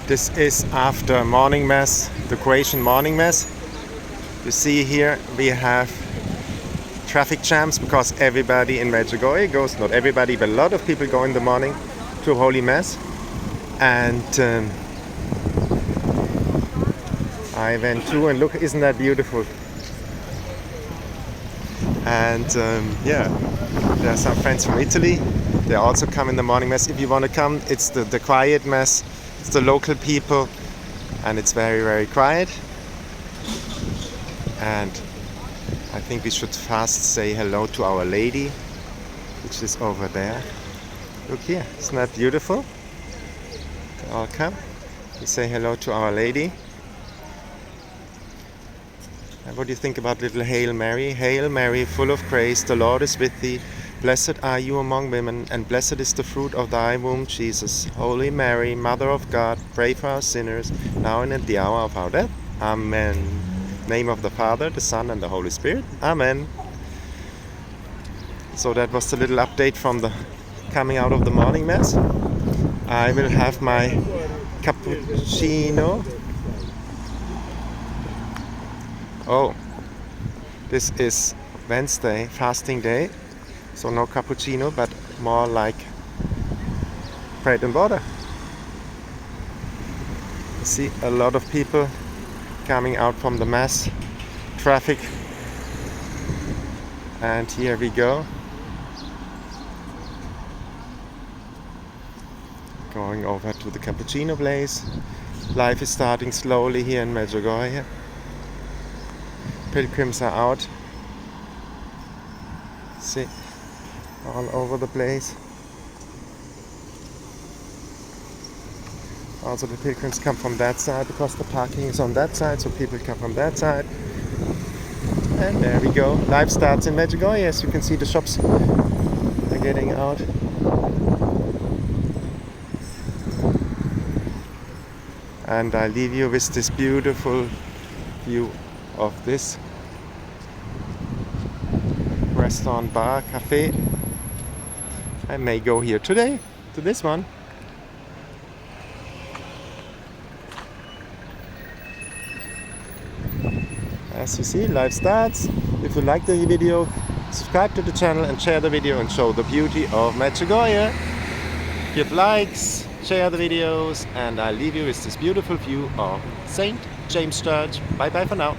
This is after morning mass, the Croatian morning mass. You see here we have traffic jams because everybody in Medjugorje goes, not everybody, but a lot of people go in the morning to Holy Mass. And I went too, and look, isn't that beautiful? And yeah, there are some friends from Italy. They also come in the morning mass. If you want to come, it's the quiet mass. It's the local people, and it's very, very quiet. And I think we should fast say hello to Our Lady, which is over there. Look here, isn't that beautiful? They all come. We say hello to Our Lady. And what do you think about little Hail Mary? Hail Mary, full of grace, the Lord is with thee. Blessed are you among women, and blessed is the fruit of thy womb, Jesus. Holy Mary, Mother of God, pray for us sinners, now and at the hour of our death. Amen. Name of the Father, the Son, and the Holy Spirit. Amen. So that was the little update from the coming out of the morning mass. I will have my cappuccino. Oh, this is Wednesday, fasting day. So no cappuccino, but more like bread and water. You see a lot of people coming out from the mass, traffic, and here we go. Going over to the cappuccino place. Life is starting slowly here in Medjugorje. Pilgrims are out. See, all over the place. Also the pilgrims come from that side because the parking is on that side, so people come from that side. And there we go. Life starts in Medjugorje. As you can see, the shops are getting out. And I leave you with this beautiful view of this restaurant, bar, cafe. I may go here today to this one. As you see, life starts. If you like the video, subscribe to the channel and share the video and show the beauty of Medjugorje. Give likes, share the videos, and I leave you with this beautiful view of St. James Church. Bye bye for now.